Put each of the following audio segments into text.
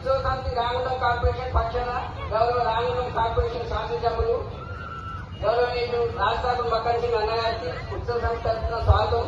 ఉత్సవ సమితి రామగుండం కార్పొరేషన్ పక్షాన గౌరవ రామగుండం కార్పొరేషన్ శాసనసభ్యులు గౌరవనీయులు రాష్ట్రాలు మక్కన్ సింగ్ అన్నగారికి ఉత్సవ సమితి తరఫున స్వాగతం.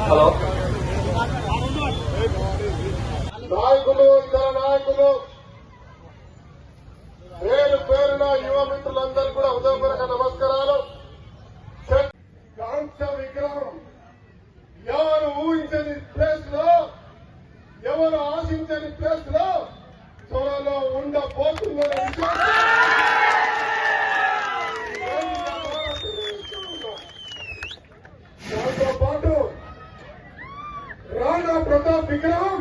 హలో నాయకులు, ఇతర నాయకులు, పేరు పేరున యువ మిత్రులందరూ కూడా హృదయపూర్వక నమస్కారాలు. కాంస్య విగ్రహం ఎవరు ఊహించని ప్లేస్ లో, ఎవరు ఆశించని ప్లేస్ లో త్వరలో ఉండబోతుందనే దాంతో పాటు రాణా ప్రతాప్ విగ్రహం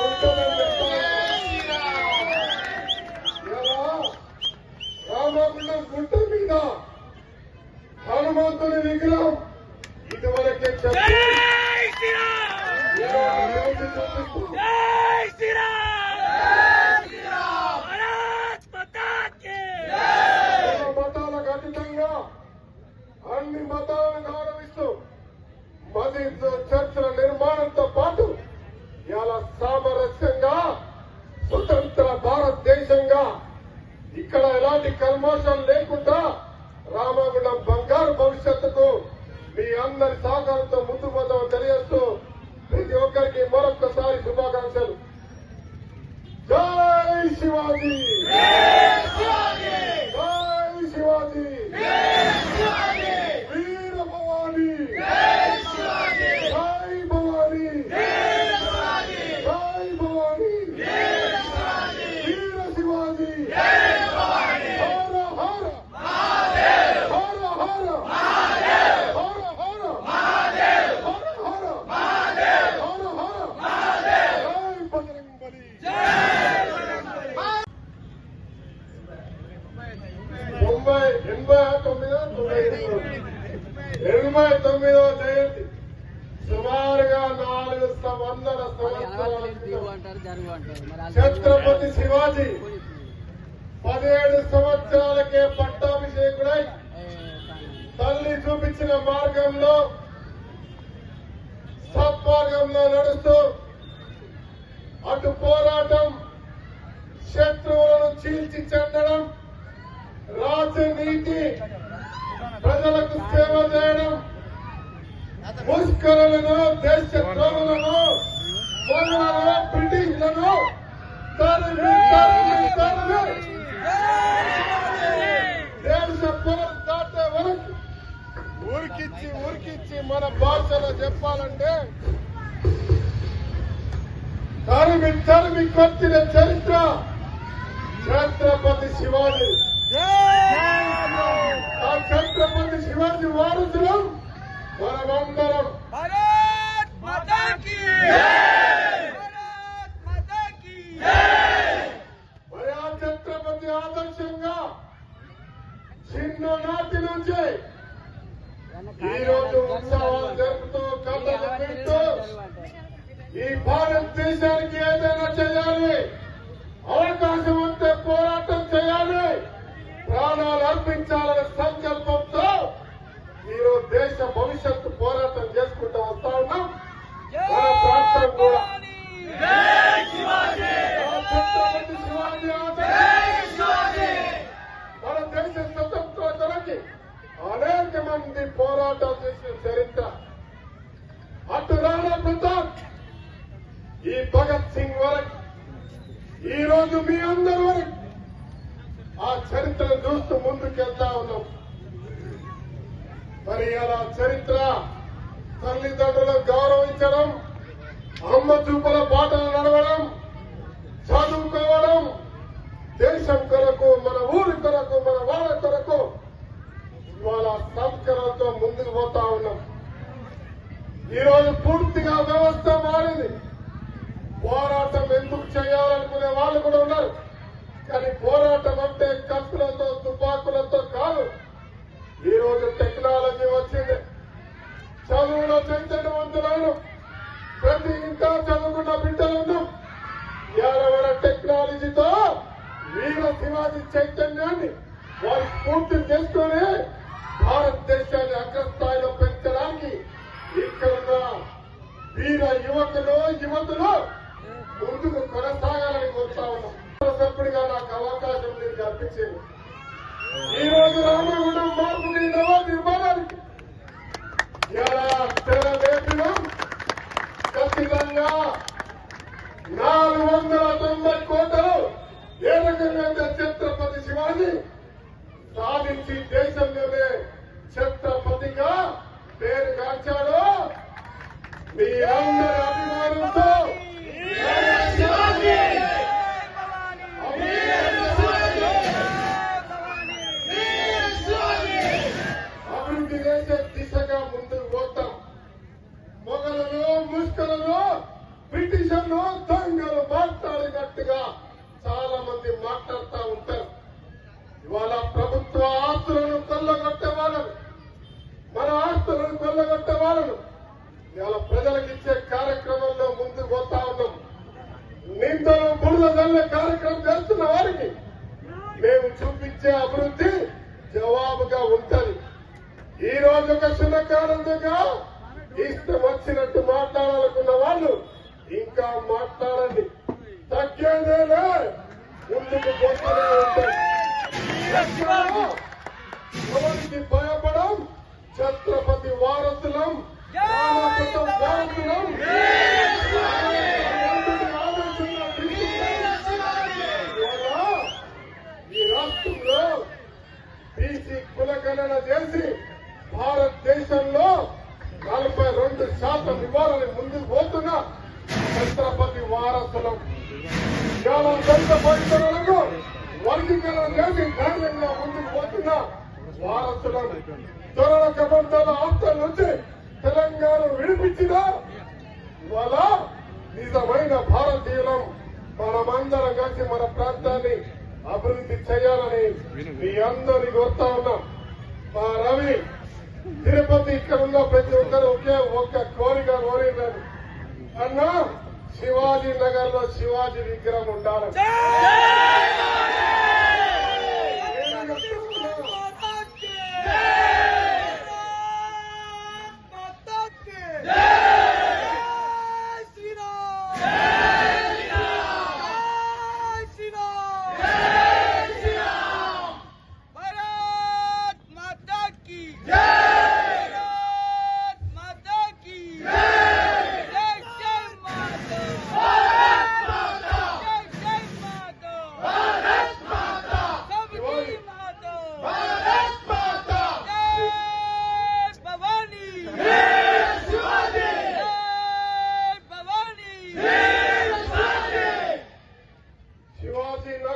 ఉంటుందని రామగుండం గుట్ట మీద హనుమంతుని విగ్రహం ఇదివరకే మతాలకు అతీతంగా అన్ని మతాలను గౌరవిస్తూ మసీదు చర్చల నిర్మాణంతో పాటు ఇలా సామరస్యంగా స్వతంత్ర భారతదేశంగా ఇక్కడ ఎలాంటి కల్మోషాలు లేకుండా రామగుండం బంగారు భవిష్యత్తుకు మీ అందరి సహకారంతో ముందుకు పోతామని తెలియజేస్తూ ప్రతి ఒక్కరికి మరొక్కసారి శుభాకాంక్షలు. జై శివాజీ, జై శివాజీ, వీర భవానీ, జై భవానీ, జై భవానీ, వీర శివాజీ, హర హర హర హర ఎనభై 89వ జయంతి సుమారుగా 400 సంవత్సరాల ఛత్రపతి శివాజీ 17 సంవత్సరాలకే పట్టాభిషేకుడై తల్లి చూపించిన మార్గంలో సత్మార్గంలో నడుస్తూ అటు పోరాటం, శత్రువులను చీల్చి చెందడం, రాజనీతి, ప్రజలకు సేవ చేయడం, ముష్కరులను, దేశ ద్రోహులను, మొదలను, బ్రిటిష్లను తరిమి తరిమి తరిమి దేశ పొలం దాటే వరకు ఉరికిచ్చి మన భాషలో చెప్పాలంటే తరిమి తరిమి కొట్టిన చరిత్ర ఛత్రపతి శివాజీ. ఆ ఛత్రపతి శివాజీ వారసులం మనమందరం. भारत माता की जय, भारत माता की जय। మరి ఆ ఛత్రపతి ఆదర్శంగా చిన్ననాటి నుంచే ఈ రోజు ఉత్సవాలు జరుపుతూ కథలు వింటూ ఈ భారతదేశానికి ఏదైనా చేయాలి, అవకాశం ఉంటే పోరాటం చేయాలి, ప్రాణాలు అర్పించాలనే సంకల్పంతో ఈరోజు దేశ భవిష్యత్తు పోరాటం చేసుకుంటూ వస్తా ఉన్నాం. మన ప్రాంతం కూడా ఛత్రపతి శివాజీ మన దేశ స్వతంత్రతలకి అనేక మంది పోరాటాలు చేసిన చరిత్ర. అటు రాణా ప్రతాప్, ఈ భగత్ సింగ్ వరకు, ఈ రోజు మీ అందరి వరకు ఆ చరిత్రను చూస్తూ ముందుకెళ్తా ఉన్నాం. మరి అలా చరిత్ర తల్లిదండ్రులను గౌరవించడం, అమ్మ చూపుల బాటలు నడవడం, చదువుకోవడం, దేశం కొరకు, మన ఊరి కొరకు, మన వాళ్ళ కొరకు ఇవాళ సంస్కరణతో ముందుకు పోతా ఉన్నాం. ఈరోజు పూర్తిగా వ్యవస్థ మారింది. పోరాటం ఎందుకు చేయాలనుకునే వాళ్ళు కూడా ఉన్నారు. కానీ పోరాటం అంటే కత్తులతో, తుపాకులతో కాదు. ఈ రోజు టెక్నాలజీ వచ్చింది. చదువులో చైతన్యవంతులైన ప్రతి ఇంటా చదువుకున్న బిడ్డలను మన టెక్నాలజీతో వీర శివాజీ చైతన్యాన్ని వారి స్ఫూర్తి చేసుకుని భారతదేశాన్ని అగ్రస్థాయిలో పెంచడానికి ఇక్కడున్న వీర యువకులు యువతులు ముందుకు కొనసాగాలని కోరుతా ఉన్నాం. సభ్యుడిగా నాకు అవకాశం మీరు కల్పించింది. ఈ రోజు రామగుండం మార్పుని నవ నిర్మాణానికి ఎలా తెరవేపినం ఖచ్చితంగా 490 కోట్లు ఏ రకంగా ఛత్రపతి శివాజీ సాధించి దేశంలోనే ఛత్రపతిగా పేరుగాంచాడో మీరందరి అభిమానంతో అభివృద్ధి చేసే దిశగా ముందుకు పోతాం. మొగలను, ముష్కలను, బ్రిటిషర్లు, దొంగలు మాట్లాడినట్టుగా చాలా మంది మాట్లాడుతూ ఉంటారు. ఇవాళ ప్రభుత్వ ఆస్తులను కొల్లగొట్టే వాళ్ళను, మన ఆస్తులను కొల్లగొట్టే వాళ్ళను ఇవాళ ప్రజలకు ఇచ్చే కార్యక్రమంలో ముందుకు పోతా ఉన్నాం. నిందలు బురద చల్లే కార్యక్రమం చేస్తున్న వారికి మేము చూపించే అభివృద్ధి జవాబుగా ఉంటది. ఈ రోజు ఒక శునకానందంగా ఇష్టం వచ్చినట్టు మాట్లాడాలనుకున్న వాళ్ళు ఇంకా మాట్లాడండి, తగ్గేదేలే, ముందుకు పోతూనే ఉంటాయి. ఎవరికి భయపడం, ఛత్రపతి వారసులం, రామకృతం వారసులం. ఆలోచన ఈ రాష్ట్రంలో బీసీ కులగణన చేసి భారతదేశంలో 42% ఇవ్వాలని ముందుకు పోతున్న ఛత్రపతి వారసులం. కేవలం దళిత పరిసరాలకు వర్గీకరణ చేసి ధైర్యంగా ముందుకు పోతున్న వారసులం. త్వరలో కబంధాల ఆప్తాల నుంచి తెలంగాణ విడిపించిన ఇవాళ నిజమైన భారతీయులం. మనమందరం కలిసి మన ప్రాంతాన్ని అభివృద్ధి చేయాలని మీ అందరినీ కోరుతా ఉన్నాం. మా రవి తిరుపతి ఇక్కడ ఉన్న ప్రతి ఒక్కరు ఒక్క కోరిక కోరినారు. అన్నా, శివాజీ నగర్ లో శివాజీ విగ్రహం ఉండాలని.